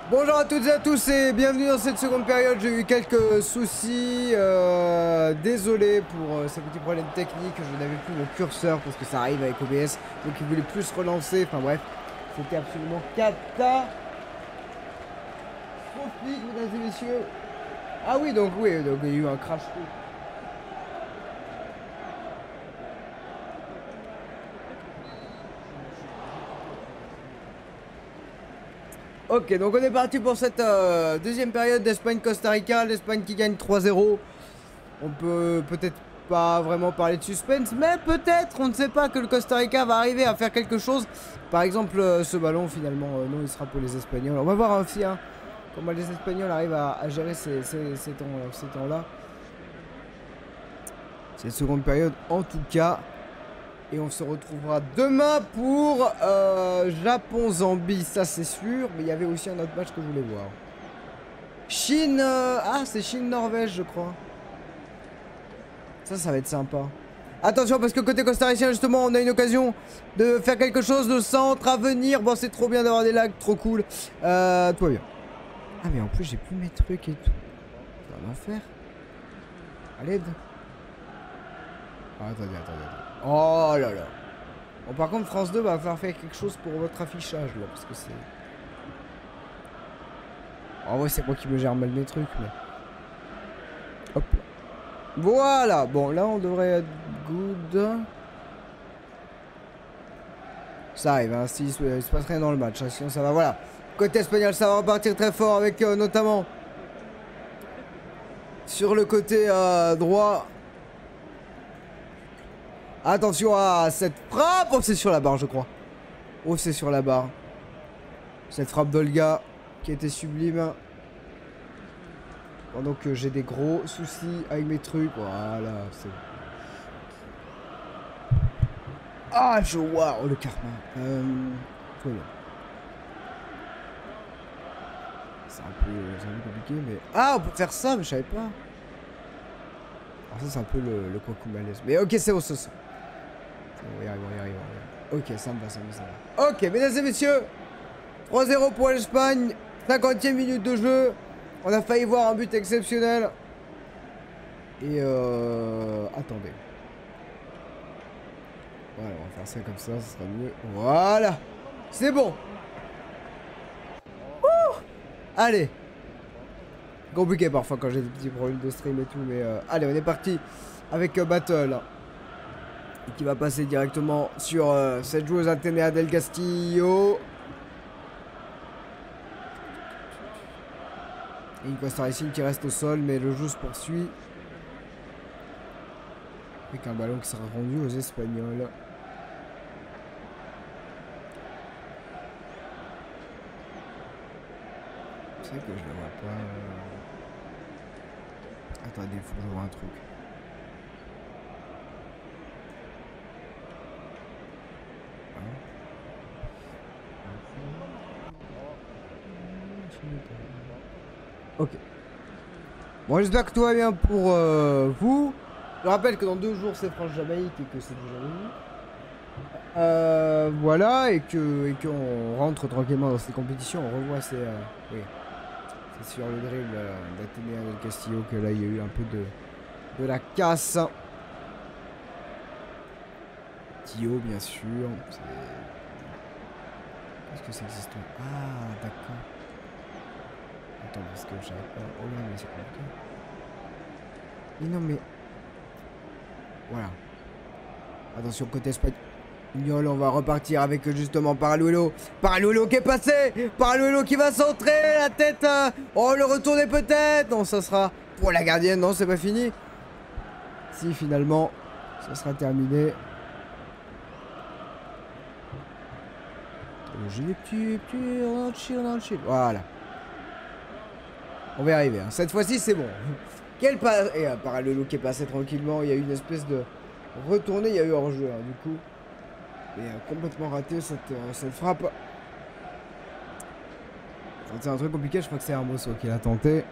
Bonjour à toutes et à tous et bienvenue dans cette seconde période. J'ai eu quelques soucis, désolé pour ces petits problèmes techniques. Je n'avais plus mon curseur parce que ça arrive avec OBS, donc il voulait plus se relancer. Enfin bref, c'était absolument catastrophique, mesdames et messieurs. Ah oui, donc il y a eu un crash. Ok, donc on est parti pour cette deuxième période d'Espagne-Costa Rica. L'Espagne qui gagne 3-0. On peut peut-être pas vraiment parler de suspense, mais peut-être, on ne sait pas, que le Costa Rica va arriver à faire quelque chose. Par exemple, ce ballon, finalement, non, il sera pour les Espagnols. On va voir aussi comment les Espagnols arrivent à gérer ces temps-là. C'est la seconde période, en tout cas. Et on se retrouvera demain pour Japon-Zambie, ça c'est sûr. Mais il y avait aussi un autre match que je voulais voir. Chine... ah, c'est Chine-Norvège, je crois. Ça va être sympa. Attention, parce que côté costaricien, justement, on a une occasion de faire quelque chose de centre à venir. Bon, c'est trop bien d'avoir des lags, trop cool. Tout va bien. Ah, mais en plus, j'ai plus mes trucs et tout. C'est un enfer. À l'aide. Ah, attendez. Oh là là. Bon, par contre, France 2 va faire quelque chose pour votre affichage, là, parce que c'est... En vrai, c'est moi qui me gère mal mes trucs, mais... Hop là. Voilà. Bon, là, on devrait être good. Ça arrive, hein, il se passe rien dans le match, hein, sinon ça va, voilà. Côté espagnol, ça va repartir très fort avec notamment... Sur le côté droit... Attention à cette frappe. Oh, c'est sur la barre, je crois. Oh, c'est sur la barre. Cette frappe d'Olga qui était sublime. Pendant que j'ai des gros soucis avec mes trucs. Voilà, c'est... Ah, je vois. Oh, le karma. Voilà. C'est un peu compliqué, mais... Ah, on peut faire ça, mais je savais pas. Alors ça, c'est un peu le coucou malaise. Mais ok, c'est au sauce. On y arrive. Ok, ça me va. Ok, mesdames et messieurs, 3-0 pour l'Espagne, 50e minute de jeu. On a failli voir un but exceptionnel. Et attendez. Voilà, on va faire ça comme ça sera mieux. Voilà. C'est bon. Ouh. Allez. Compliqué parfois quand j'ai des petits problèmes de stream et tout, mais allez, on est parti avec Battle. Qui va passer directement sur cette joueuse Athénéa del Castillo. Et une Costa Rica qui reste au sol, mais le jeu se poursuit. Avec un ballon qui sera rendu aux Espagnols. C'est vrai que je le vois pas. Attendez, il faut que je vois un truc. Ok. Bon, j'espère que tout va bien pour vous. Je rappelle que dans 2 jours c'est France-Jamaïque et que c'est déjà venu. Voilà, et qu'on rentre tranquillement dans ces compétitions. On revoit ces... oui. C'est sur le dribble d'Athénéa del Castillo que là il y a eu un peu de la casse. Tio, bien sûr. Qu'est-ce que c'est que cette histoire? Ah, d'accord. Attends, parce que j'avais pas... Oh là, mais c'est compliqué. Mais non, mais... Voilà. Attention, côté espagnol, on va repartir avec justement Paraluelo. Paraluelo qui est passé. Paraluelo qui va centrer. La tête... Oh, le retourner peut-être. Non, ça sera pour la gardienne. Non, c'est pas fini. Si, finalement, ça sera terminé. J'ai des petits... dans le chill. Voilà. On va y arriver. Hein. Cette fois-ci, c'est bon. Quel pas... Et à part le look qui est passé tranquillement, il y a eu une espèce de retournée. Il y a eu hors-jeu, hein, du coup. Et complètement raté cette frappe. C'est un truc compliqué. Je crois que c'est Hermoso qui l'a tenté.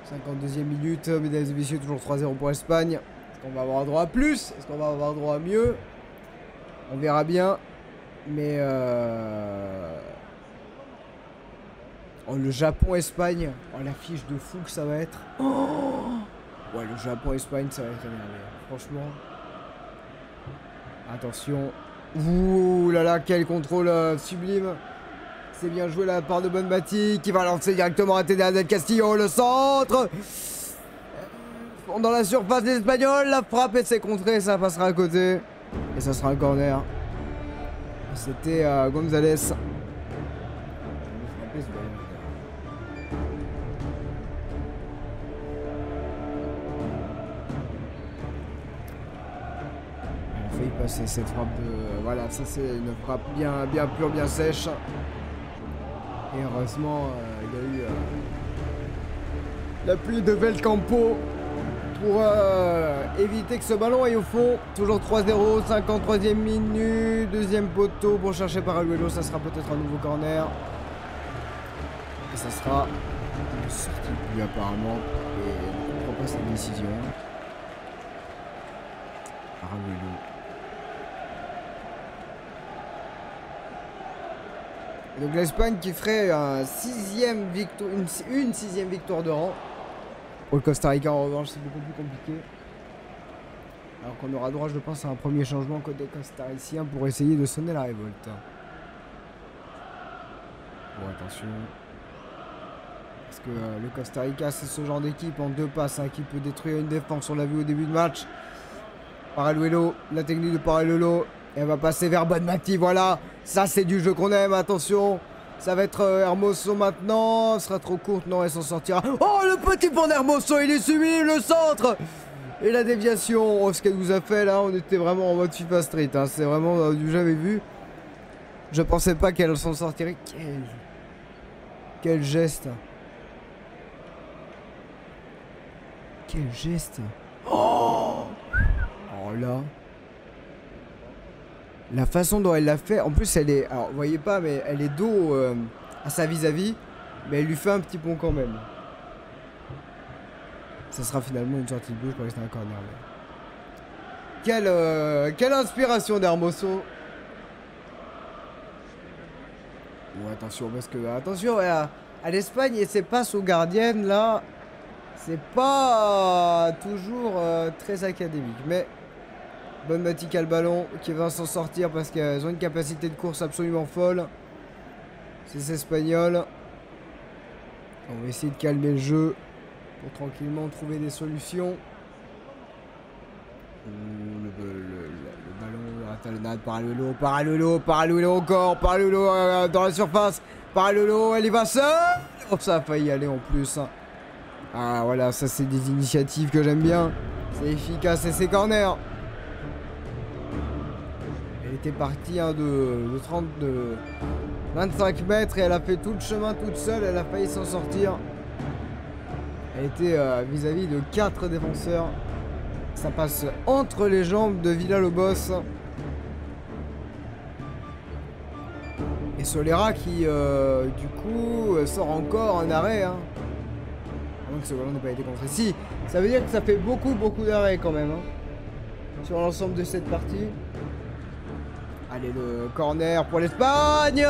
52e minute. Mesdames et messieurs, toujours 3-0 pour l'Espagne. Est-ce qu'on va avoir droit à plus? Est-ce qu'on va avoir droit à mieux? On verra bien. Mais Oh, le Japon-Espagne. Oh, la fiche de fou que ça va être. Oh ouais, le Japon-Espagne, ça va être énervé. Franchement. Attention. Ouh là là, quel contrôle sublime. C'est bien joué la part de Bonmati qui va lancer directement à TDA del Castillo. Le centre. Dans la surface des Espagnols. La frappe et c'est contré. Ça passera à côté. Et ça sera un corner. C'était Gonzalez. Il passer cette frappe de... Voilà, ça c'est une frappe bien pure, bien sèche. Et heureusement, il y a eu l'appui de Velcampo pour éviter que ce ballon aille au fond. Toujours 3-0, 53e minute, deuxième poteau pour chercher Paraluelo. Ça sera peut-être un nouveau corner. Et ça sera une sortie de but apparemment. Et on ne comprend pas cette décision. Paraluelo. Donc l'Espagne qui ferait une sixième victoire de rang. Pour le Costa Rica en revanche c'est beaucoup plus compliqué. Alors qu'on aura droit je pense à un premier changement côté costaricien pour essayer de sonner la révolte. Bon attention. Parce que le Costa Rica c'est ce genre d'équipe en deux passes qui peut détruire une défense. On l'a vu au début de match. Paraluelo, la technique de Paraluelo. Elle va passer vers Bonmati, voilà. Ça, c'est du jeu qu'on aime, attention. Ça va être Hermoso maintenant. Ce sera trop courte, non, elle s'en sortira. Oh, le petit pont d'Hermoso, il est sublime, le centre. Et la déviation. Oh, ce qu'elle nous a fait, là, on était vraiment en mode FIFA Street. Hein. C'est vraiment du jamais vu. Je pensais pas qu'elle s'en sortirait. Quel geste. Quel geste. Oh là. La façon dont elle l'a fait, en plus elle est, alors vous voyez pas mais elle est dos à sa vis-à-vis, mais elle lui fait un petit pont quand même. Ça sera finalement une sortie de but, je crois que c'était un corner. Quelle inspiration d'Hermoso. Bon attention parce que, attention à l'Espagne et ses passes aux gardiennes là, c'est pas toujours très académique, mais... Bonmati qui a le ballon, qui va s'en sortir parce qu'elles ont une capacité de course absolument folle. C'est Espagnols. On va essayer de calmer le jeu pour tranquillement trouver des solutions. Le ballon à talonnade, Paraluelo encore, Paraluelo dans la surface. Paraluelo, elle y va seule. Oh, ça a failli aller en plus. Ah voilà, ça c'est des initiatives que j'aime bien. C'est efficace et c'est corner. Elle était partie de 25 mètres et elle a fait tout le chemin toute seule. Elle a failli s'en sortir. Elle était vis-à-vis de 4 défenseurs. Ça passe entre les jambes de Villalobos. Et Solera qui, du coup, sort encore un arrêt. Hein. Donc ce ballon n'a pas été contré. Si, ça veut dire que ça fait beaucoup d'arrêts quand même. Hein, sur l'ensemble de cette partie. Allez, le corner pour l'Espagne.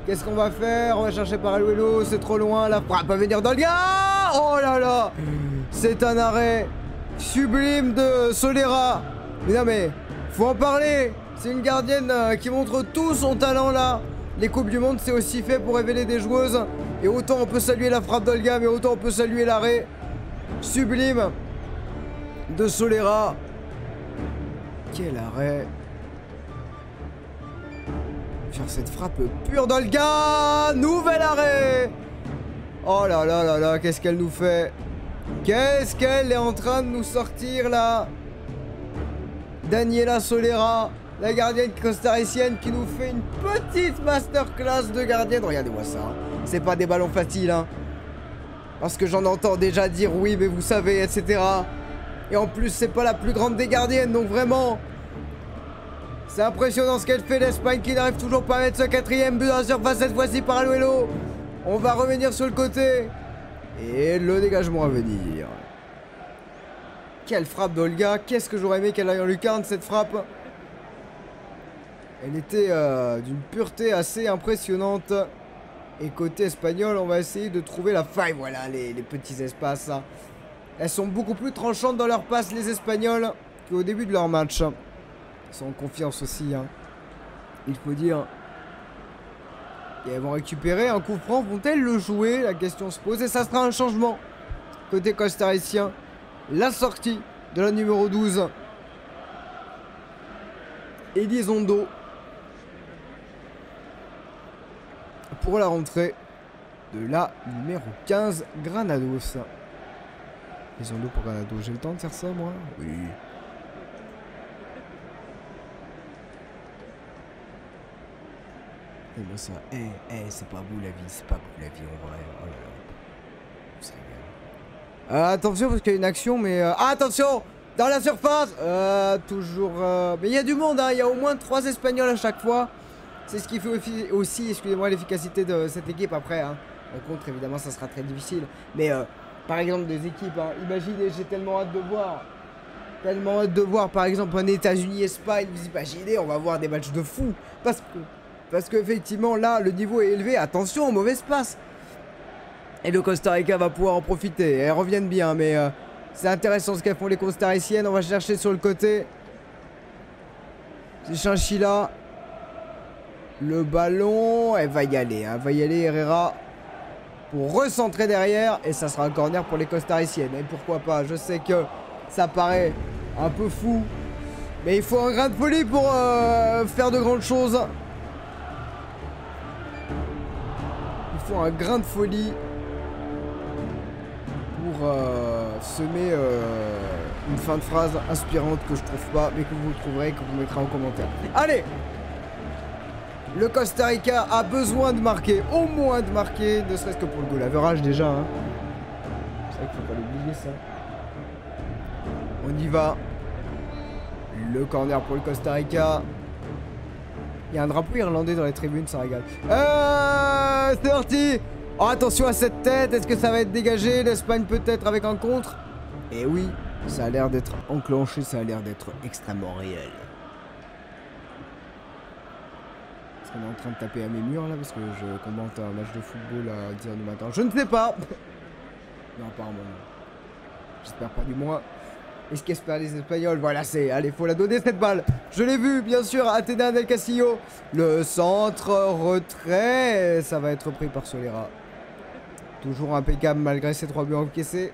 Qu'est-ce qu'on va faire? On va chercher Paraluelo, c'est trop loin. La frappe va venir dans le gars. Oh là là. C'est un arrêt sublime de Solera. Mais non mais, faut en parler. C'est une gardienne qui montre tout son talent là. Les Coupes du Monde, c'est aussi fait pour révéler des joueuses. Et autant on peut saluer la frappe d'Olga, mais autant on peut saluer l'arrêt sublime de Solera. Quel arrêt. Faire cette frappe pure d'Olga. Nouvel arrêt. Oh là là là là, qu'est-ce qu'elle nous fait? Qu'est-ce qu'elle est en train de nous sortir là? Daniela Solera, la gardienne costaricienne qui nous fait une petite masterclass de gardienne. Regardez-moi ça, hein. C'est pas des ballons faciles, hein. Parce que j'en entends déjà dire oui, mais vous savez, etc. Et en plus, c'est pas la plus grande des gardiennes, donc vraiment... C'est impressionnant ce qu'elle fait, l'Espagne qui n'arrive toujours pas à mettre ce 4e but dans la surface cette fois-ci par Paraluelo. On va revenir sur le côté. Et le dégagement à venir. Quelle frappe d'Olga. Qu'est-ce que j'aurais aimé qu'elle aille en lucarne cette frappe. Elle était d'une pureté assez impressionnante. Et côté espagnol, on va essayer de trouver la faille. Voilà, les petits espaces. Hein. Elles sont beaucoup plus tranchantes dans leur passe, les Espagnols, qu'au début de leur match. Ils sont en confiance aussi, hein. Il faut dire. Et elles vont récupérer un coup franc. Vont-elles le jouer? La question se pose. Et ça sera un changement. Côté costaricien. La sortie de la numéro 12. Elizondo. Pour la rentrée de la numéro 15, Granados. Elizondo pour Granados. J'ai le temps de faire ça, moi? Oui. Et moi ça, c'est pas beau la vie, c'est pas beau la vie en vrai. Oh là là. Ça rigole. Attention parce qu'il y a une action, mais attention dans la surface. Toujours. Mais il y a du monde, hein. Il y a au moins 3 Espagnols à chaque fois. C'est ce qui fait aussi, excusez-moi, l'efficacité de cette équipe après. Hein. En contre, évidemment, ça sera très difficile. Mais par exemple des équipes, hein. Imaginez, j'ai tellement hâte de voir. Tellement hâte de voir, par exemple, un États-Unis-Espagne. Vous imaginez, on va voir des matchs de fou. Parce qu'effectivement, là, le niveau est élevé. Attention, mauvaise passe. Et le Costa Rica va pouvoir en profiter. Elles reviennent bien, mais c'est intéressant ce qu'elles font les costariciennes. On va chercher sur le côté. C'est Chinchilla. Le ballon, elle va y aller. Hein. Va y aller, Herrera. Pour recentrer derrière. Et ça sera un corner pour les costariciennes. Et pourquoi pas? Je sais que ça paraît un peu fou. Mais il faut un grain de folie pour faire de grandes choses. Un grain de folie pour semer une fin de phrase inspirante que je trouve pas, mais que vous trouverez et que vous mettrez en commentaire. Allez, le Costa Rica a besoin de marquer, au moins de marquer, ne serait-ce que pour le goal average déjà. Hein. C'est vrai qu'il faut pas l'oublier ça. On y va. Le corner pour le Costa Rica. Il y a un drapeau irlandais dans les tribunes, ça régale. C'est parti. Oh, attention à cette tête, est-ce que ça va être dégagé? L'Espagne peut-être avec un contre? Et oui, ça a l'air d'être enclenché, ça a l'air d'être extrêmement réel. Est-ce qu'on est en train de taper à mes murs là? Parce que je commente un match de football à 10h du matin. Je ne sais pas. Non, apparemment non. J'espère pas du moins. Est-ce qu'espèrent les Espagnols? Voilà, c'est... Allez, faut la donner cette balle. Je l'ai vu, bien sûr, Athéna del Castillo. Le centre, retrait. Ça va être pris par Solera. Toujours impeccable malgré ces 3 buts encaissés.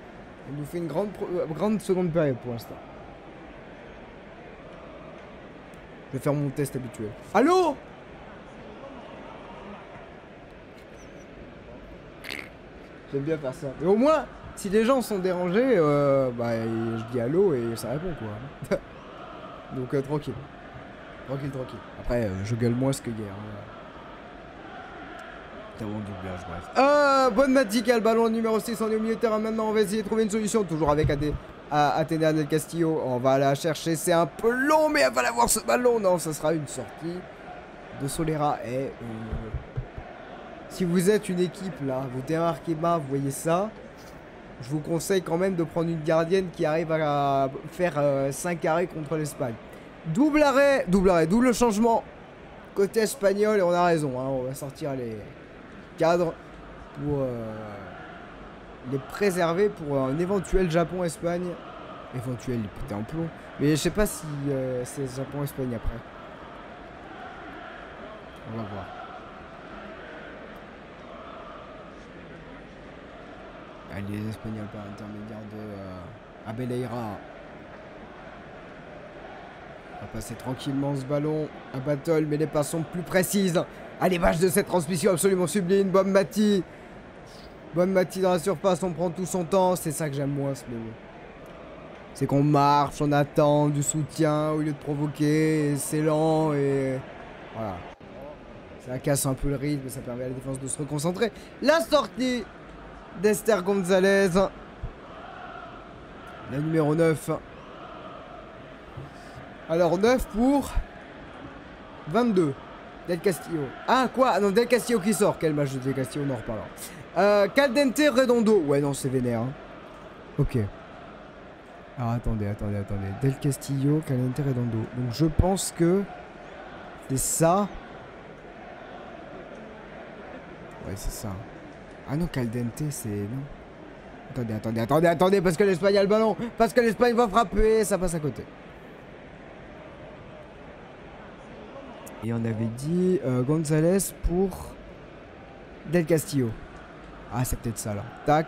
Il nous fait une grande seconde période pour l'instant. Je vais faire mon test habituel. Allô? J'aime bien faire ça. Et au moins... Si les gens sont dérangés, bah, je dis allô et ça répond quoi. Donc tranquille. Tranquille. Après, je gueule moins que hier. T'as bon doublage, bref. Bonne Matica, le ballon numéro 6, on est au milieu de terrain maintenant. On va essayer de trouver une solution. Toujours avec Athéna del Castillo. On va la chercher. C'est un peu long, mais elle va l'avoir ce ballon. Non, ça sera une sortie de Solera. Et si vous êtes une équipe là, vous démarquez bas, vous voyez ça. Je vous conseille quand même de prendre une gardienne qui arrive à faire 5 arrêts contre l'Espagne. Double arrêt, double changement côté espagnol et on a raison. Hein, on va sortir les cadres pour les préserver pour un éventuel Japon-Espagne. Éventuel, il peut être en plomb. Mais je sais pas si c'est Japon-Espagne après. On va voir. Allez, les Espagnols par intermédiaire de Abeleira. On va passer tranquillement ce ballon à Battle, mais les passes sont plus précises. Allez, vache de cette transmission absolument sublime. Bonne Mati dans la surface, on prend tout son temps. C'est ça que j'aime moins ce moment. C'est qu'on marche, on attend du soutien au lieu de provoquer. C'est lent et voilà. Ça casse un peu le rythme, ça permet à la défense de se reconcentrer. La sortie d'Esther Gonzalez. La numéro 9. Alors 9 pour 22. Del Castillo. Ah quoi? Ah non, Del Castillo qui sort. Quel match de Del Castillo, on en reparlera. Caldente Redondo. Ouais non, c'est vénère. Hein. Ok. Alors attendez. Del Castillo, Caldente Redondo. Donc je pense que c'est ça. Ouais, c'est ça. Ah non, Caldente, c'est... Non. Attendez, parce que l'Espagne a le ballon. Parce que l'Espagne va frapper, ça passe à côté. Et on avait dit Gonzalez pour Del Castillo. Ah, c'est peut-être ça, là. Tac.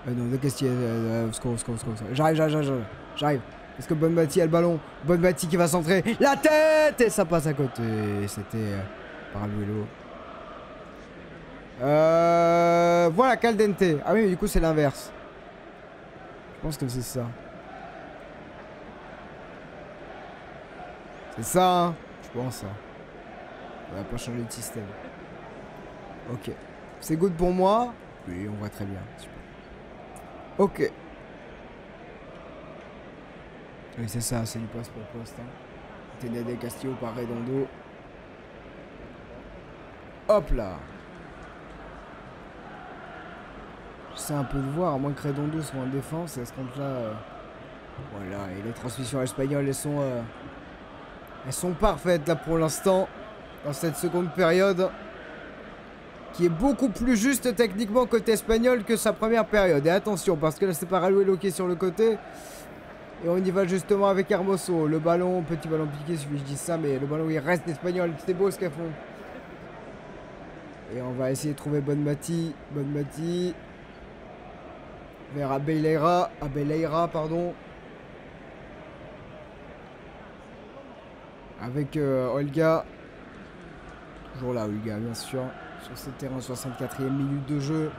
Non, Del Castillo, J'arrive. Parce que Bonmati a le ballon. Bonmati qui va centrer. La tête. Et ça passe à côté. C'était Paraluelo. Voilà, Caldente. Ah oui, mais du coup, c'est l'inverse. Je pense que c'est ça. C'est ça, hein. Je pense, ça. On va pas changer de système. Ok. C'est good pour moi. Oui, on voit très bien. Super. Ok. Oui, c'est ça, c'est du poste pour poste. Hein. Del Castillo par Redondo. Hop là. J'essaie un peu de voir, à moins que Redondo soit en défense. Et à ce compte-là... Voilà, et les transmissions espagnoles, elles sont parfaites là pour l'instant. Dans cette seconde période. Qui est beaucoup plus juste techniquement côté espagnol que sa première période. Et attention, parce que là c'est Paraluelo qui est sur le côté. Et on y va justement avec Hermoso. Le ballon, petit ballon piqué, si je dis ça, mais le ballon il reste espagnol. C'est beau ce qu'elles font. Et on va essayer de trouver Bonmati. Vers Abeleira, pardon. Avec Olga. Toujours là, Olga, bien sûr. Sur ce terrain, 64e minute de jeu.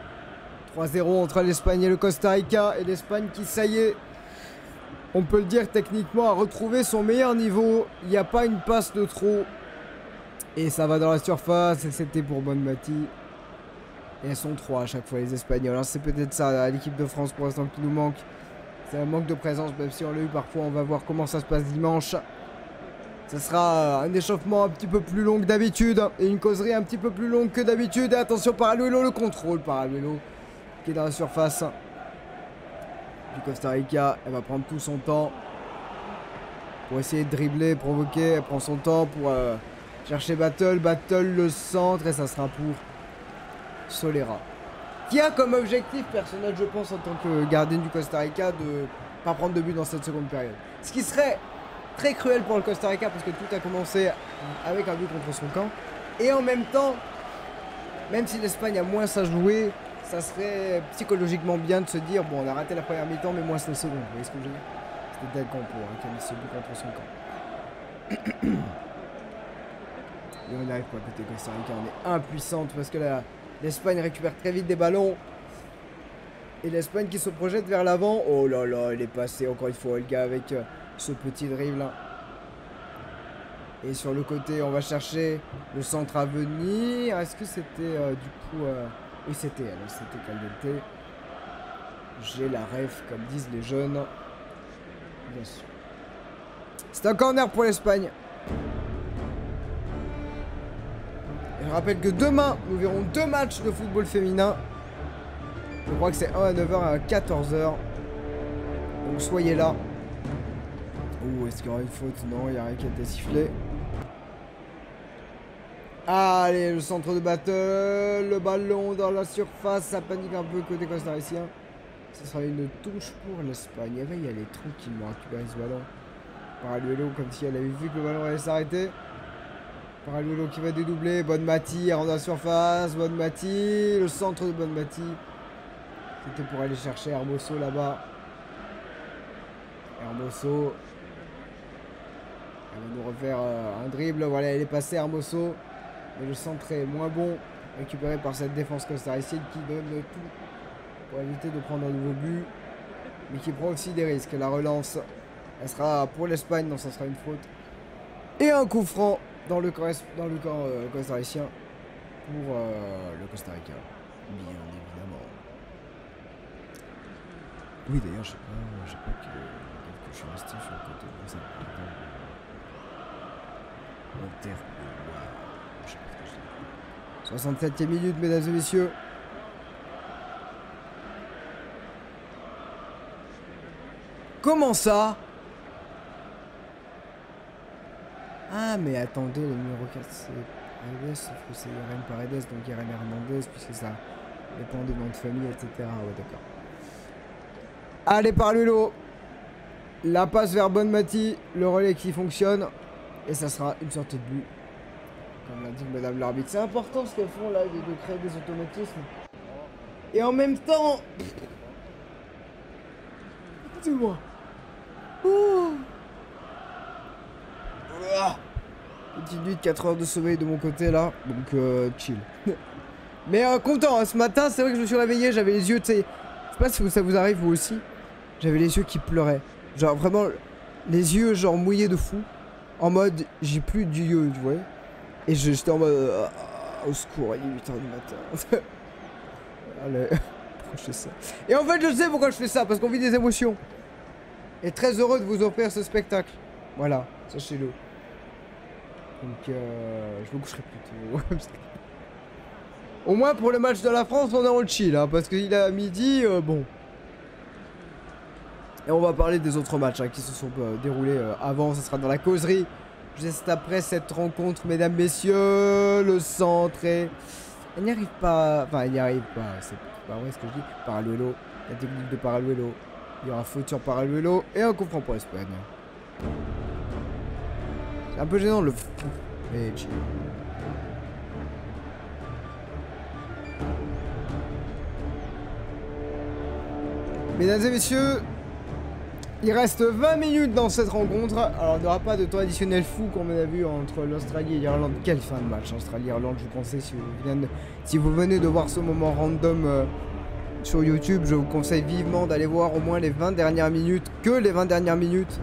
3-0 entre l'Espagne et le Costa Rica. Et l'Espagne qui, ça y est, on peut le dire techniquement, a retrouvé son meilleur niveau. Il n'y a pas une passe de trop. Et ça va dans la surface. Et c'était pour Bonmati. Et elles sont 3 à chaque fois, les Espagnols. C'est peut-être ça, l'équipe de France pour l'instant qui nous manque. C'est un manque de présence, même si on l'a eu parfois. On va voir comment ça se passe dimanche. Ce sera un échauffement un petit peu plus long que d'habitude. Et une causerie un petit peu plus longue que d'habitude. Et attention, Paraluelo, le contrôle. Paraluelo qui est dans la surface du Costa Rica. Elle va prendre tout son temps pour essayer de dribbler, provoquer. Elle prend son temps pour chercher Battle. Battle le centre. Et ça sera pour Solera. Qui a comme objectif personnel, je pense, en tant que gardien du Costa Rica, de pas prendre de but dans cette seconde période. Ce qui serait très cruel pour le Costa Rica parce que tout a commencé avec un but contre son camp. Et en même temps, même si l'Espagne a moins à jouer, ça serait psychologiquement bien de se dire bon, on a raté la première mi-temps, mais moins c'est la seconde. Vous voyez ce que je veux dire? C'était Del Campo qui a mis ce but contre son camp. Et on arrive pour côté Costa Rica, on est impuissante parce que l'Espagne récupère très vite des ballons. Et l'Espagne qui se projette vers l'avant. Oh là là, elle est passée encore une fois Olga avec ce petit dribble là. Et sur le côté, on va chercher le centre à venir. Est-ce que c'était du coup... Oui, c'était elle, c'était Caldente. J'ai la ref, comme disent les jeunes. Bien sûr. C'est un corner pour l'Espagne. Je rappelle que demain, nous verrons 2 matchs de football féminin. Je crois que c'est un à 9h et un à 14h. Donc soyez là. Ouh, est-ce qu'il y aura une faute? Non, il n'y a rien qui a été sifflé. Allez, le centre de battle. Le ballon dans la surface. Ça panique un peu côté costaricien. Ce sera une touche pour l'Espagne. Elle va y aller tranquillement récupérer ce ballon. Paraluelo, comme si elle avait vu que le ballon allait s'arrêter. Paraluelo qui va dédoubler. Bonmati, elle rentre dans la surface. Bonmati, le centre de Bonmati. C'était pour aller chercher Hermoso là-bas. Hermoso. Elle va nous refaire un dribble. Voilà, elle est passée Hermoso. Mais le centre est moins bon. Récupéré par cette défense costaricienne qui donne tout pour éviter de prendre un nouveau but. Mais qui prend aussi des risques. La relance, elle sera pour l'Espagne. Donc ça sera une faute. Et un coup franc dans le camp costaricien pour le Costa Rica. Bien évidemment. Oui, d'ailleurs, je sais pas que je suis resté sur le côté comme ça. En terre. Je sais pas ce que je dis. 67e minute, mesdames et messieurs. Comment ça? Ah, mais attendez, le numéro 4, c'est... Paredes, sauf que c'est Irene Paredes, donc Irene Hernandez, puisque ça dépend des noms de famille, etc. Ouais, d'accord. Allez, par Lulo. La passe vers Bonmati, le relais qui fonctionne, et ça sera une sortie de but. Comme l'a dit Madame l'arbitre. C'est important ce qu'elles font là, de créer des automatismes. Et en même temps... Écoutez-moi. Petite nuit de 4 heures de sommeil de mon côté là, donc chill. Mais content, hein, ce matin c'est vrai que je me suis réveillé, j'avais les yeux, tu sais, je sais pas si ça vous arrive vous aussi, j'avais les yeux qui pleuraient. Genre vraiment, les yeux genre mouillés de fou, en mode j'ai plus d'yeux, tu vois. Et j'étais en mode au secours, il est 8 h du matin. Allez, pourquoi je fais ça? Et en fait je sais pourquoi je fais ça, parce qu'on vit des émotions. Et très heureux de vous offrir ce spectacle. Voilà, sachez-le. Donc je me coucherai plus tôt. Au moins pour le match de la France on est en chill hein, parce qu'il est à midi, bon. Et on va parler des autres matchs hein, qui se sont déroulés avant, ça sera dans la causerie. Juste après cette rencontre, mesdames, messieurs, le centre et... Elle n'y arrive pas, enfin elle n'y arrive pas, c'est pas vrai ce que je dis. Paraluelo, la technique de Paraluelo. Il y aura faute sur Paraluelo et un coup franc pour Espagne. C'est un peu gênant le fou. Et chill. Mesdames et messieurs, il reste 20 minutes dans cette rencontre. Alors il n'y aura pas de temps additionnel fou comme on a vu entre l'Australie et l'Irlande. Quelle fin de match, Australie-Irlande, je pensais si vous venez de voir ce moment random sur YouTube, je vous conseille vivement d'aller voir au moins les 20 dernières minutes, que les 20 dernières minutes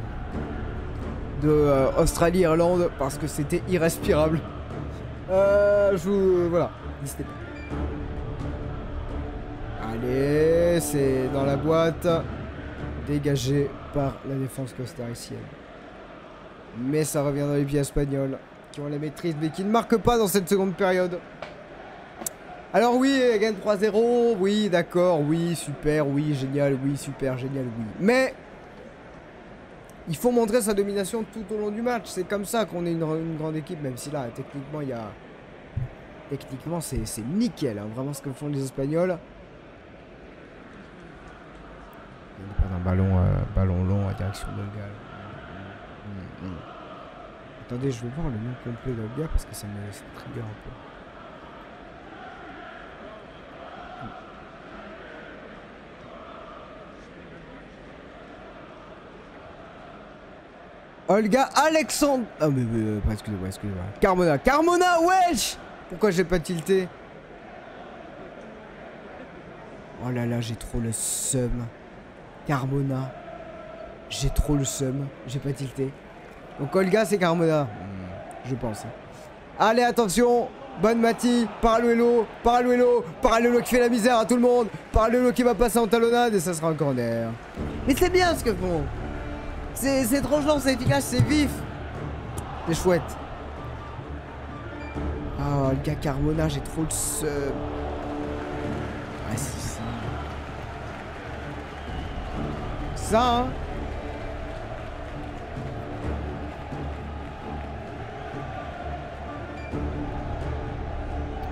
de Australie-Irlande, parce que c'était irrespirable. Voilà, n'hésitez pas. Allez, c'est dans la boîte, dégagé par la défense costaricienne. Mais ça revient dans les pieds espagnols, qui ont la maîtrise, mais qui ne marquent pas dans cette seconde période. Alors oui, elle gagne 3-0, oui, d'accord, oui, super, oui, génial, oui, super, génial, oui. Mais il faut montrer sa domination tout au long du match. C'est comme ça qu'on est une grande équipe, même si là, techniquement, il y a... Techniquement, c'est nickel, hein, vraiment ce que font les Espagnols. Il n'y a pas d'un ballon long à direction d'Olga. Attendez, je vais voir le nom complet d'Olga parce que ça me trigger un peu. Olga Alexandre... Ah mais excusez-moi. Carmona, wesh! Pourquoi j'ai pas tilté? Oh là là, j'ai trop le seum. Carmona. J'ai trop le seum. J'ai pas tilté. Donc Olga, c'est Carmona. Je pense. Allez, attention. Bonmati. Paraluelo qui fait la misère à tout le monde. Paraluelo qui va passer en talonnade et ça sera un corner. Mais c'est bien ce que font. C'est tranchant, c'est efficace, c'est vif. C'est chouette. Ah, Olga Carmona, j'ai trop le seum. Ah si. Ça, hein.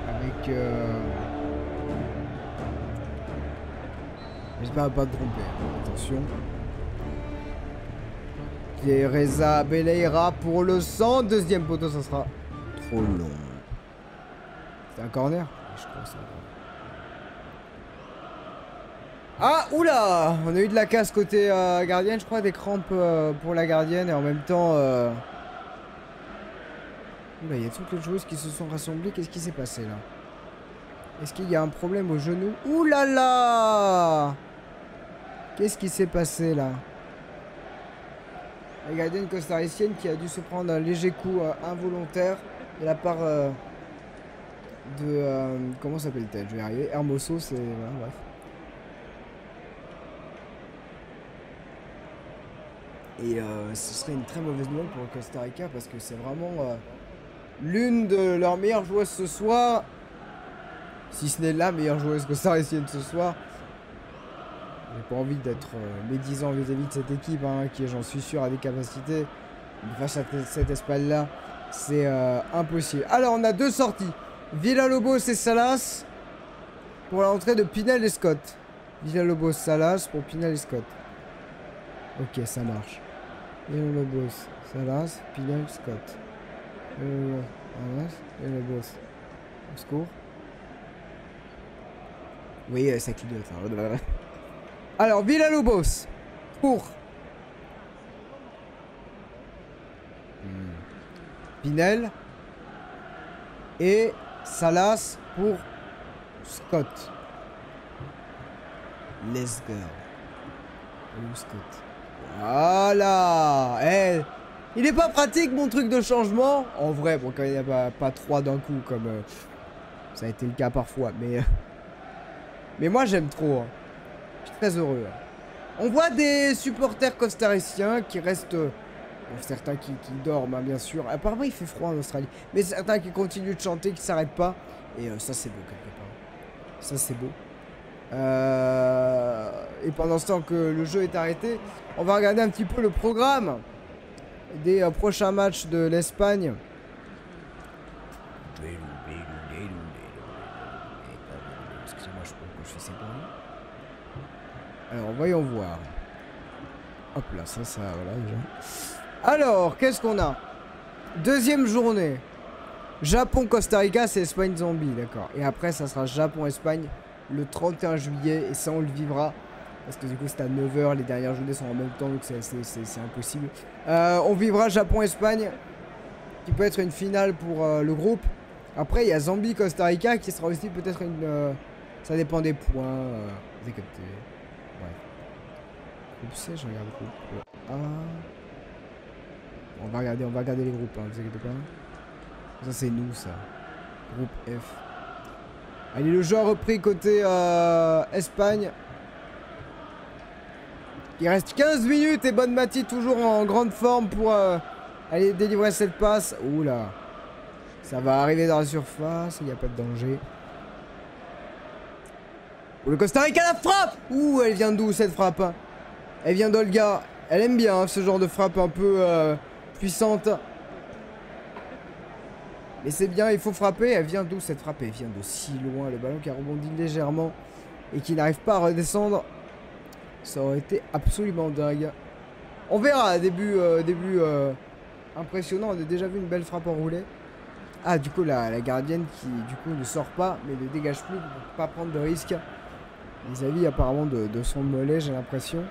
Avec j'espère pas te tromper. Attention. Teresa Beleira pour le 100. Deuxième poteau, ça sera trop long. C'est un corner? Je crois que c'est un corner. Ah, oula! On a eu de la casse côté gardienne, je crois, des crampes pour la gardienne et en même temps... Oula, il y a toutes les joueuses qui se sont rassemblées. Qu'est-ce qui s'est passé là? Est-ce qu'il y a un problème au genou? Oula là! Qu'est-ce qui s'est passé là? La gardienne costaricienne qui a dû se prendre un léger coup involontaire de la part de... comment s'appelle-t-elle? Je vais y arriver. Hermoso, c'est... Voilà, bref. Et ce serait une très mauvaise nouvelle pour le Costa Rica parce que c'est vraiment l'une de leurs meilleures joueuses ce soir. Si ce n'est la meilleure joueuse costaricienne ce soir. J'ai pas envie d'être médisant vis-à-vis de cette équipe hein, qui, j'en suis sûr, a des capacités. Mais face à cette Espagne-là, C'est impossible. Alors, on a deux sorties. Villalobos et Salas pour l'entrée de Pinel et Scott. Villalobos, Salas pour Pinel et Scott. Ok, ça marche. Villalobos, Salas, Pinel, Scott. Villalobos. Au secours. Oui, ça clignote. Hein. Alors, Villalobos pour Pinel et Salas pour Scott. Let's go. Scott. Voilà. Eh, il est pas pratique mon truc de changement. En vrai, bon, quand il n'y a pas trois d'un coup comme ça a été le cas parfois, mais moi j'aime trop. Hein. Je suis très heureux. Hein. On voit des supporters costariciens qui restent. Bon, certains qui dorment, hein, bien sûr. Apparemment, il fait froid en Australie. Mais certains qui continuent de chanter, qui s'arrêtent pas. Et ça, c'est beau, quelque part. Ça, c'est beau. Et pendant ce temps que le jeu est arrêté, on va regarder un petit peu le programme des prochains matchs de l'Espagne. Excusez-moi, je fais ces bruits. Alors, voyons voir. Hop là, ça, voilà, déjà. Alors, qu'est-ce qu'on a? Deuxième journée. Japon-Costa Rica, c'est Espagne-Zambie, d'accord. Et après, ça sera Japon-Espagne le 31 juillet. Et ça, on le vivra. Parce que du coup, c'est à 9 h. Les dernières journées sont en même temps, donc c'est impossible. On vivra Japon-Espagne, qui peut être une finale pour le groupe. Après, il y a Zambie-Costa Rica, qui sera aussi peut-être une... ça dépend des points. Vous avez capté. Ouais. Groupe C, je regarde le groupe A. On va regarder les groupes, hein, vous inquiétez pas. Ça, c'est nous, ça. Groupe F. Allez, le jeu a repris côté Espagne. Il reste 15 minutes et Bonmati toujours en grande forme pour aller délivrer cette passe. Oula. Ça va arriver dans la surface, il n'y a pas de danger. Pour le Costa Rica, la frappe. Ouh, elle vient d'où cette frappe? Elle vient d'Olga. Elle aime bien hein, ce genre de frappe un peu puissante. Mais c'est bien, il faut frapper. Elle vient d'où cette frappe? Elle vient de si loin. Le ballon qui a rebondi légèrement et qui n'arrive pas à redescendre. Ça aurait été absolument dingue. On verra. Début impressionnant. On a déjà vu une belle frappe enroulée. Ah, du coup, la gardienne qui, du coup, ne sort pas, mais ne dégage plus pour ne pas prendre de risque. Vis-à-vis apparemment de son mollet, j'ai l'impression.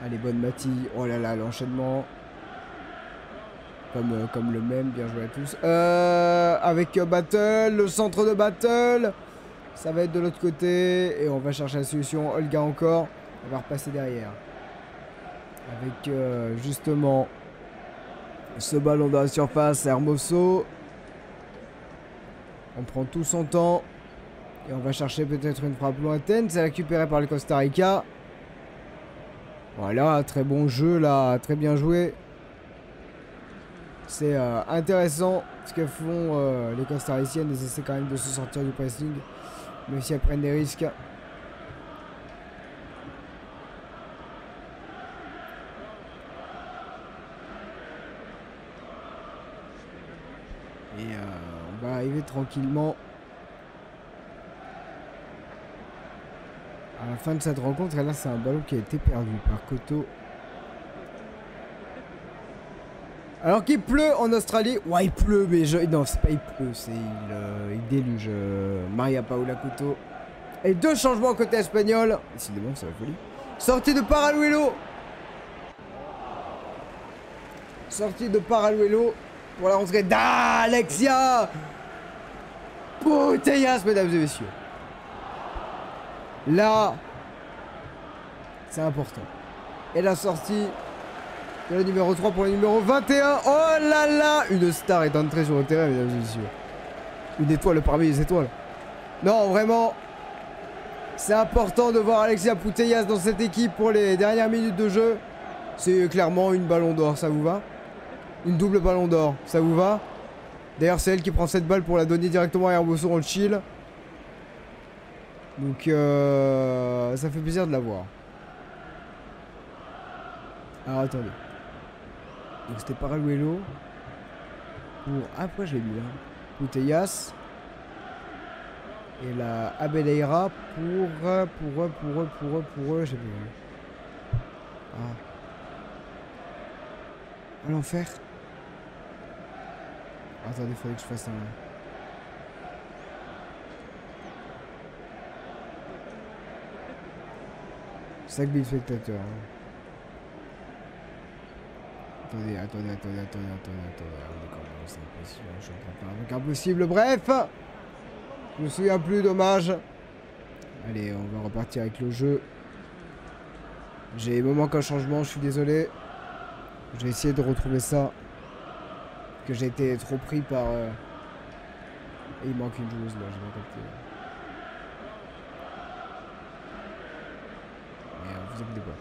Allez, Bonmati. Oh là là, l'enchaînement. Comme le même, bien joué à tous. Avec Battle, le centre de Battle. Ça va être de l'autre côté. Et on va chercher la solution. Olga encore. On va repasser derrière. Avec justement ce ballon dans la surface. Hermoso. On prend tout son temps. Et on va chercher peut-être une frappe lointaine. C'est récupéré par le Costa Rica. Voilà, très bon jeu là. Très bien joué. C'est intéressant ce que font les Costariciennes. Elles essaient quand même de se sortir du pressing. Même si elles prennent des risques. Et on va arriver tranquillement à la fin de cette rencontre. Et là, c'est un ballon qui a été perdu par Koto. Alors qu'il pleut en Australie. Ouais, il pleut, mais non, c'est pas il pleut, c'est il déluge. Maria Paula Couto. Et deux changements côté espagnol. Décidément, c'est la folie. Sortie de Paraluelo. Sortie de Paraluelo pour la rentrée d'Alexia Putellas, mesdames et messieurs. Là, c'est important. Et la sortie de la numéro 3 pour le numéro 21. Oh là là, une star est entrée sur le terrain, mesdames et messieurs. Une étoile parmi les étoiles. Non, vraiment, c'est important de voir Alexia Putellas dans cette équipe pour les dernières minutes de jeu. C'est clairement une ballon d'or, ça vous va? Une double ballon d'or, ça vous va? D'ailleurs, c'est elle qui prend cette balle pour la donner directement à Hermoso, on le chill. Donc, ça fait plaisir de la voir. Alors, attendez. Donc, c'était Paraluelo. pour... Ah, pourquoi je l'ai mis là? Putellas. Et la Abeleira pour eux, j'ai vu. Ah. À l'enfer. Attendez, faudrait que je fasse un... 5 000 spectateurs. Hein. Attendez. Ah, d'accord, c'est impossible. Je suis en train de faire un truc impossible. Bref, je me souviens plus, dommage. Allez, on va repartir avec le jeu. J'ai moment qu'un changement, je suis désolé. Je vais essayer de retrouver ça. Que j'ai été trop pris par... Et il manque une joueuse là, j'ai pas capté. Mais vous inquiétez pas.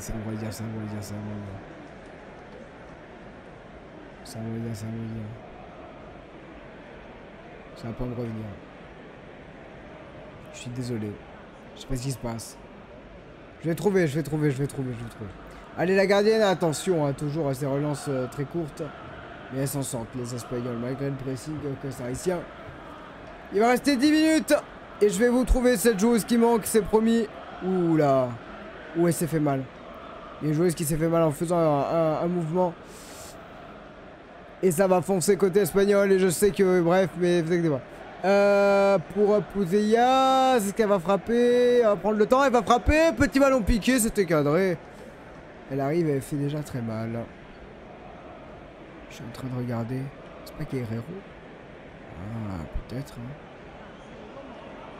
C'est un dire. Ça va pas me revenir. Je suis désolé. Je sais pas ce qui se passe. Je vais trouver. Allez la gardienne, attention, hein, toujours à ces relances très courtes. Mais elles s'en sortent, les Espagnols, malgré le pressing costaricien. Il va rester 10 minutes. Et je vais vous trouver cette joueuse qui manque, c'est promis. Ouh là. Ouh, elle s'est fait mal. Une joueuse qui s'est fait mal en faisant un mouvement. Et ça va foncer côté espagnol. Et je sais que, bref, mais vous inquiétez pas. Pour Putellas, est-ce qu'elle va frapper? Elle va prendre le temps, elle va frapper. Petit ballon piqué, c'était cadré. Elle arrive, elle fait déjà très mal. Je suis en train de regarder. C'est pas Guerrero? Ah, peut-être. Hein.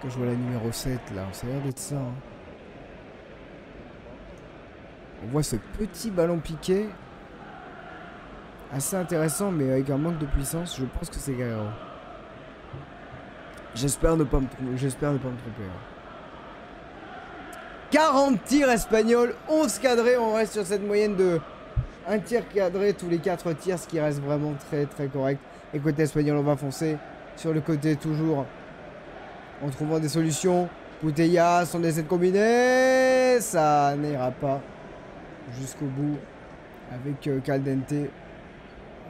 Que je vois la numéro 7 là, ça a l'air d'être ça. Hein. On voit ce petit ballon piqué. Assez intéressant, mais avec un manque de puissance. Je pense que c'est Guerrero. J'espère ne pas me tromper. Hein. 40 tirs espagnols, 11 cadrés. On reste sur cette moyenne de 1 tir cadré tous les 4 tirs, ce qui reste vraiment très très correct. Et côté espagnol, on va foncer sur le côté toujours en trouvant des solutions. Putellas, on essaie de combiner. Ça n'ira pas jusqu'au bout avec Caldente.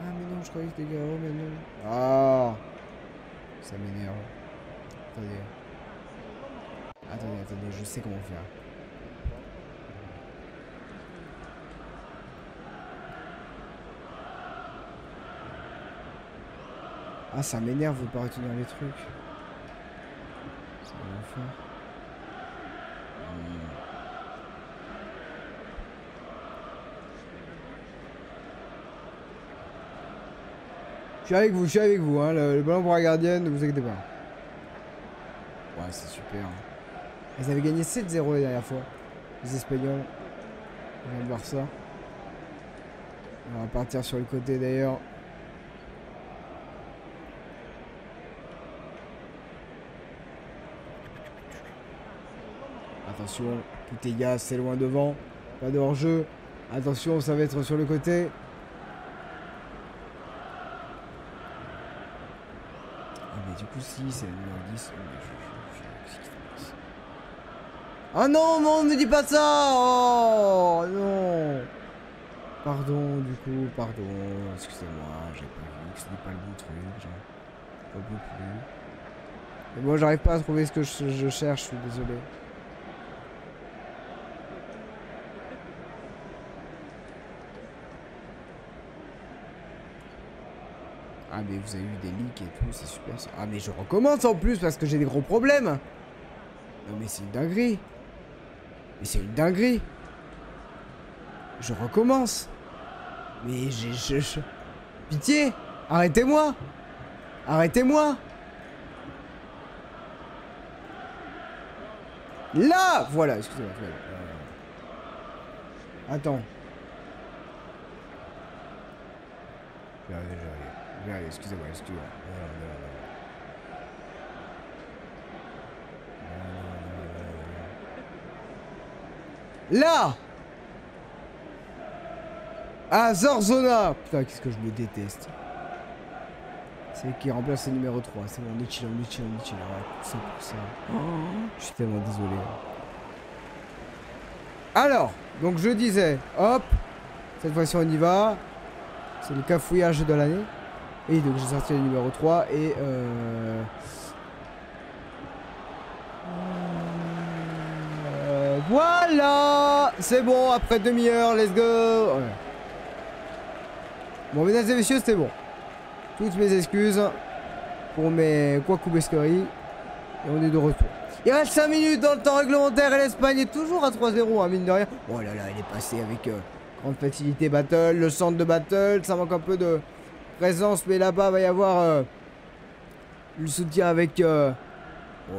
Ah mais non, je croyais que c'était Guerrero, mais non. Ah, ça m'énerve. Attendez, je sais comment faire. Ah, ça m'énerve de pas retenir les trucs. Ça va l'enfer. Je suis avec vous, hein. Le ballon pour la gardienne, ne vous inquiétez pas. Ouais, c'est super. Elles avaient gagné 7-0 la dernière fois. Les Espagnols. On vient de voir ça. On va partir sur le côté d'ailleurs. Attention, Putellas, c'est loin devant. Pas de hors-jeu. Attention, ça va être sur le côté. Du coup, si, c'est le numéro 10. Oh non, non, ne dis pas ça! Oh non! Pardon, du coup, pardon. Excusez-moi, j'ai pas vu que c'était pas le bon truc. J'ai pas vu plus. Mais bon, j'arrive pas à trouver ce que je cherche, je suis désolé. Ah mais vous avez eu des leaks et tout, c'est super ça. Ah mais je recommence en plus parce que j'ai des gros problèmes. Non mais c'est une dinguerie. Mais c'est une dinguerie. Je recommence. Mais Pitié. Arrêtez-moi. Arrêtez-moi. Là. Voilà, excusez-moi. Attends. J'arrive, excusez-moi. Là! À Zorzona! Putain, qu'est-ce que je me déteste. C'est qui remplace le numéro 3. C'est bon, on est chill, on est chill, on est chill. Ouais, c'est pour ça. Oh, je suis tellement désolé. Alors, donc je disais, hop, cette fois-ci on y va. C'est le cafouillage de l'année. Et donc j'ai sorti le numéro 3 et voilà. C'est bon, après demi-heure, let's go. Ouais. Bon, mesdames et messieurs, c'était bon. Toutes mes excuses pour mes couacoubesqueries. Et on est de retour. Il reste 5 minutes dans le temps réglementaire et l'Espagne est toujours à 3-0, hein, mine de rien. Oh là là, il est passé avec grande facilité battle, le centre de battle. Ça manque un peu de présence, mais là-bas, va y avoir le soutien avec... oh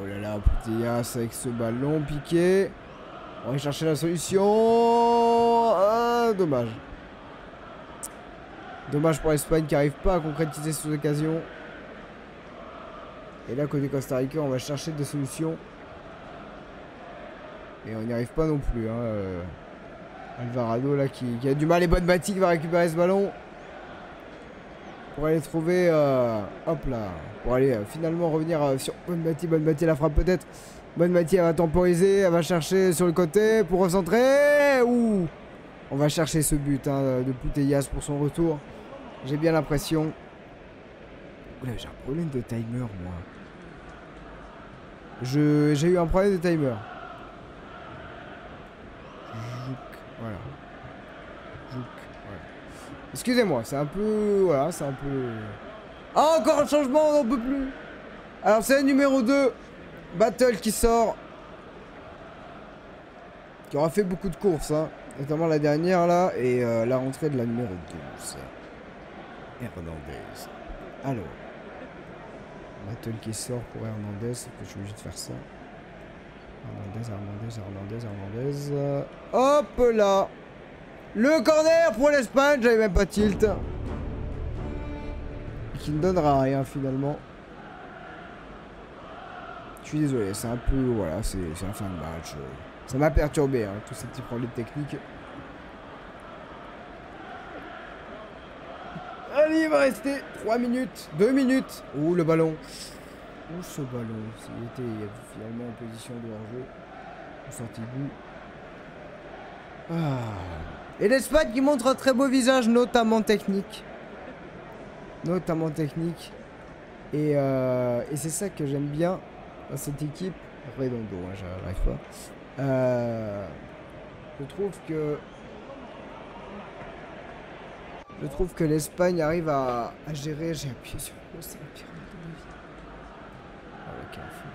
là là, Putellas avec ce ballon piqué. On va chercher la solution. Ah, dommage. Dommage pour l'Espagne qui n'arrive pas à concrétiser ses occasions. Et là, côté Costa Rica, on va chercher des solutions. Et on n'y arrive pas non plus. Hein. Alvarado, là, qui a du mal. Et Bonmati qui va récupérer ce ballon. Pour aller trouver... hop là. Pour aller finalement revenir sur Bonmati. Bonmati la frappe peut-être. Bonmati, elle va temporiser. Elle va chercher sur le côté pour recentrer. Ouh. On va chercher ce but hein, de Putellas pour son retour. J'ai bien l'impression. Oula, j'ai un problème de timer, moi. J'ai eu un problème de timer. Voilà. Voilà. Excusez-moi, c'est un peu... Voilà, c'est un peu... Ah, encore un changement, on n'en peut plus. Alors, c'est le numéro 2. Battle qui sort. Qui aura fait beaucoup de courses, hein. Notamment la dernière, là. Et la rentrée de la numéro 12. Hernandez. Alors. Battle qui sort pour Hernandez. Je suis obligé de faire ça. Hernandez. Hop là. Le corner pour l'Espagne. J'avais même pas tilt. Qui ne donnera rien finalement. Je suis désolé. C'est un peu... Voilà, c'est la fin de match. Ça m'a perturbé, hein, tous ces petits problèmes techniques. Allez, il va rester 3 minutes, 2 minutes. Ouh, le ballon. Ouh, ce ballon. Il était finalement en position de hors-jeu. On sortit bout. Ah. Et l'Espagne qui montre un très beau visage, notamment technique. Et c'est ça que j'aime bien dans cette équipe. Redondo, hein, j'arrive pas. Je trouve que l'Espagne arrive à gérer. J'ai appuyé sur le c'est la pire de ma vie. Ah ouais, quel fou.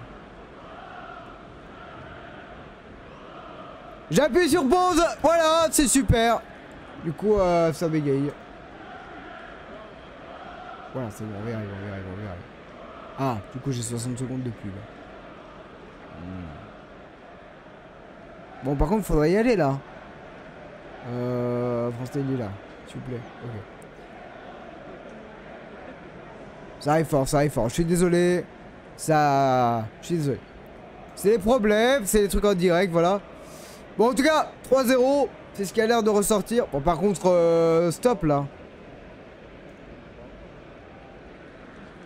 J'appuie sur pause. Voilà, c'est super. Du coup, ça bégaye. Voilà, c'est bon, on va y arriver. Ah, du coup, j'ai 60 secondes de pub. Bon, par contre, il faudrait y aller là. France Télé là, s'il vous plaît. Ok. Ça arrive fort. Je suis désolé. Je suis désolé. C'est des problèmes, c'est des trucs en direct, voilà. Bon, en tout cas, 3-0. C'est ce qui a l'air de ressortir. Bon, par contre, stop là.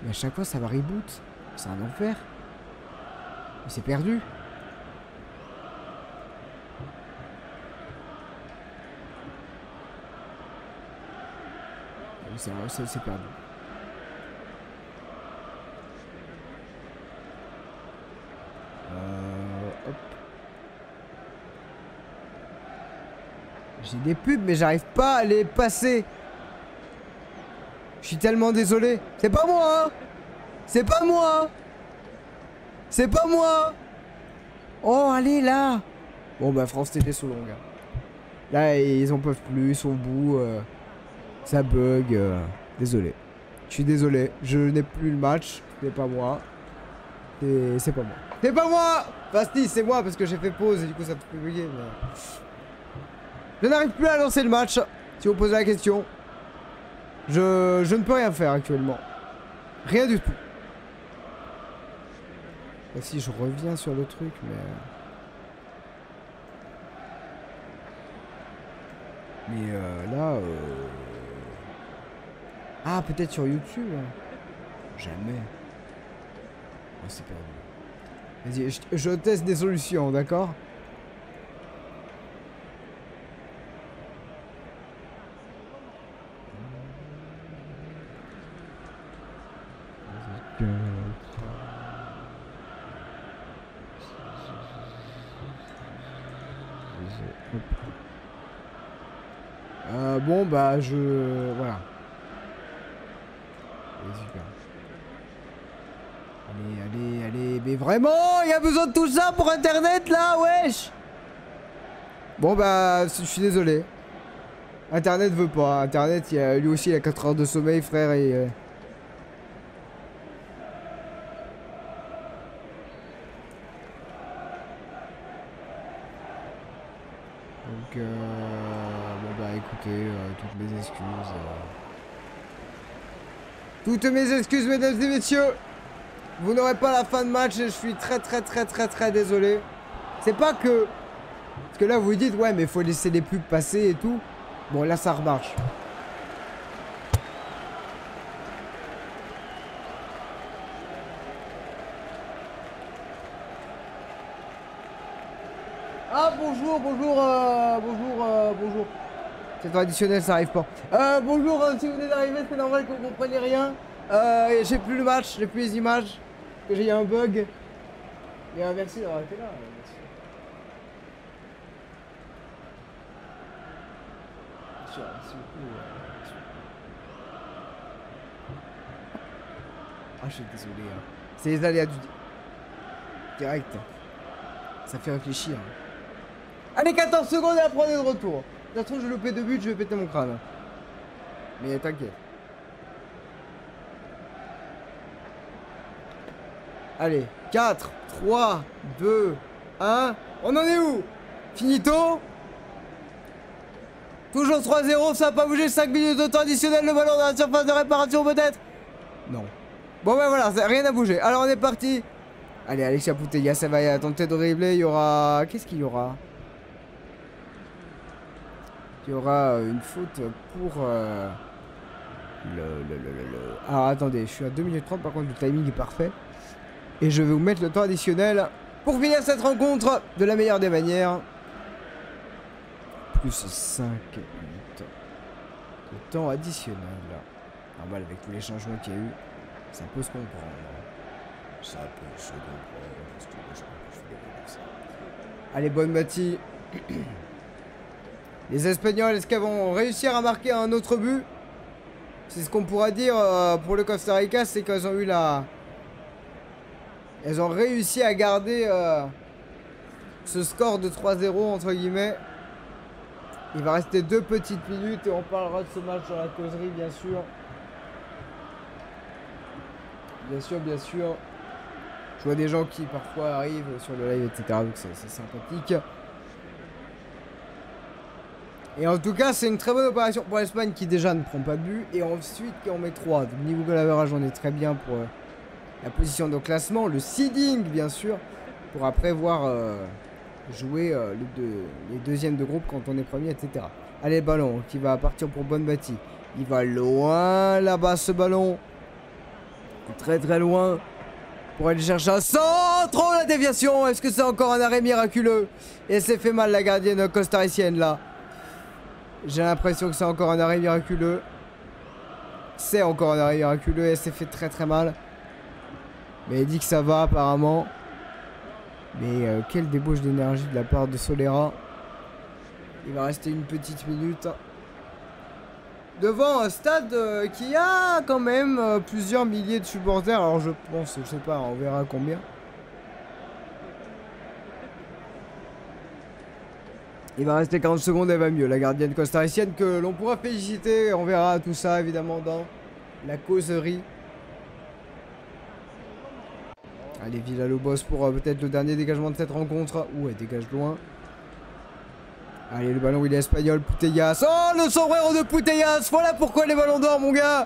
Mais à chaque fois, ça va reboot. C'est un enfer. Mais c'est perdu. C'est perdu. Hop. J'ai des pubs, mais j'arrive pas à les passer. Je suis tellement désolé. C'est pas moi, hein. C'est pas moi. C'est pas moi. Oh, allez là. Bon, bah, France Télé sont longues. Là, ils en peuvent plus, ils sont au bout. Ça bug. Désolé. Je suis désolé. Je n'ai plus le match. C'est pas moi. C'est pas moi. C'est pas moi. Fasti, c'est moi parce que j'ai fait pause et du coup ça peut bugger. Mais... Je n'arrive plus à lancer le match. Si vous posez la question. Je ne peux rien faire actuellement. Rien du tout. Et si je reviens sur le truc, mais là... Ah, peut-être sur YouTube. Jamais. Oh, c'est perdu. Vas-y, je teste des solutions, d'accord? Bon bah voilà. Allez, super. Allez, mais vraiment, il y a besoin de tout ça pour internet là, wesh. Bon bah, je suis désolé. Internet veut pas. Internet, lui aussi il a 4 heures de sommeil, frère, et... Donc, bon bah écoutez, toutes mes excuses. Toutes mes excuses, mesdames et messieurs. Vous n'aurez pas la fin de match et je suis très désolé. C'est pas que... Parce que là vous vous dites, ouais mais faut laisser les pubs passer et tout. Bon là ça remarche. Ah bonjour. C'est traditionnel, ça arrive pas. Bonjour, si vous venez d'arriver, c'est normal que vous compreniez rien. J'ai plus le match, j'ai plus les images. Que j'ai eu un bug. Mais merci d'avoir été là. Merci. Merci beaucoup. Ah, je suis désolé. Hein. C'est les aléas du direct. Ça fait réfléchir. Allez, 14 secondes et après on est de retour. De toute façon, je vais louper 2 buts, je vais péter mon crâne. Mais t'inquiète. Allez, 4, 3, 2, 1. On en est où? Finito. Toujours 3-0, ça n'a pas bougé. 5 minutes de temps additionnel. Le ballon dans la surface de réparation peut-être? Non. Bon ben voilà, rien n'a bougé. Alors on est parti. Allez, Alexia Putellas, ça va tenter de dribbler. Il y aura... Qu'est-ce qu'il y aura? Il y aura une faute pour... Alors attendez, je suis à 2 minutes 30, par contre le timing est parfait. Et je vais vous mettre le temps additionnel pour finir cette rencontre de la meilleure des manières. Plus 5 minutes de temps additionnel. Normal, avec tous les changements qu'il y a eu, ça peut se comprendre. Ça peut se comprendre. Allez, bonne Bati. Les Espagnols, est-ce qu'elles vont réussir à marquer un autre but? C'est ce qu'on pourra dire pour le Costa Rica, c'est qu'elles ont eu la... Elles ont réussi à garder ce score de 3-0 entre guillemets. Il va rester 2 petites minutes et on parlera de ce match dans la causerie, bien sûr. Bien sûr. Je vois des gens qui parfois arrivent sur le live, etc. Donc c'est sympathique. Et en tout cas, c'est une très bonne opération pour l'Espagne qui déjà ne prend pas de but. Et ensuite qui en met 3. Donc niveau goal average, on est très bien pour la position de classement. Le seeding, bien sûr. Pour après voir jouer les deuxièmes de groupe quand on est premier, etc. Allez, le ballon qui va partir pour Bonbati. Il va loin là-bas, ce ballon. Très loin. Pour aller chercher un centre. Oh, la déviation. Est-ce que c'est encore un arrêt miraculeux? Et elle s'est fait mal, la gardienne costaricienne, là. J'ai l'impression que c'est encore un arrêt miraculeux. C'est encore un arrêt miraculeux. Elle s'est fait très mal. Mais elle dit que ça va, apparemment. Mais quelle débauche d'énergie de la part de Solera. Il va rester une petite minute. Devant un stade qui a quand même plusieurs milliers de supporters. Alors je pense, je sais pas, on verra combien. Il va rester 40 secondes, elle va mieux. La gardienne costaricienne que l'on pourra féliciter. On verra tout ça évidemment dans la causerie. Allez, Villalobos pour peut-être le dernier dégagement de cette rencontre. Ouh, elle dégage loin. Allez, le ballon, il est espagnol, Putellas. Oh, le sombrero de Putellas. Voilà pourquoi les ballons d'or, mon gars.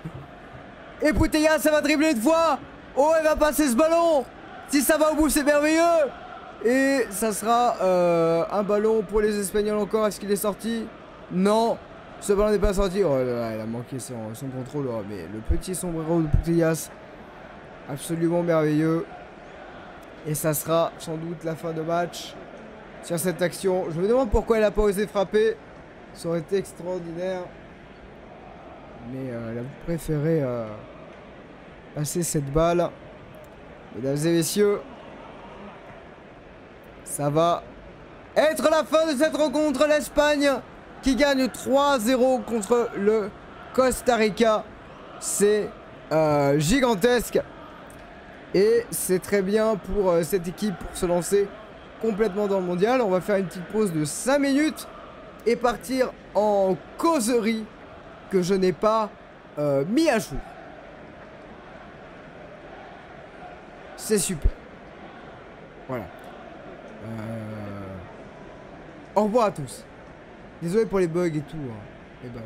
Et Putellas, ça va dribbler une fois. Oh, elle va passer ce ballon. Si ça va au bout, c'est merveilleux. Et ça sera un ballon pour les Espagnols encore. Est-ce qu'il est sorti? Non, ce ballon n'est pas sorti. Oh là là, elle a manqué son contrôle. Oh, mais le petit sombrero de Putellas Absolument merveilleux. Et ça sera sans doute la fin de match sur cette action. Je me demande pourquoi elle n'a pas osé frapper. Ça aurait été extraordinaire. Mais elle a préféré passer cette balle. Mesdames et messieurs, ça va être la fin de cette rencontre. L'Espagne qui gagne 3-0 contre le Costa Rica. C'est gigantesque. Et c'est très bien pour cette équipe pour se lancer complètement dans le mondial. On va faire une petite pause de 5 minutes et partir en causerie que je n'ai pas mis à jour. C'est super. Voilà. Au revoir à tous. Désolé pour les bugs et tout. Hein. Les bugs.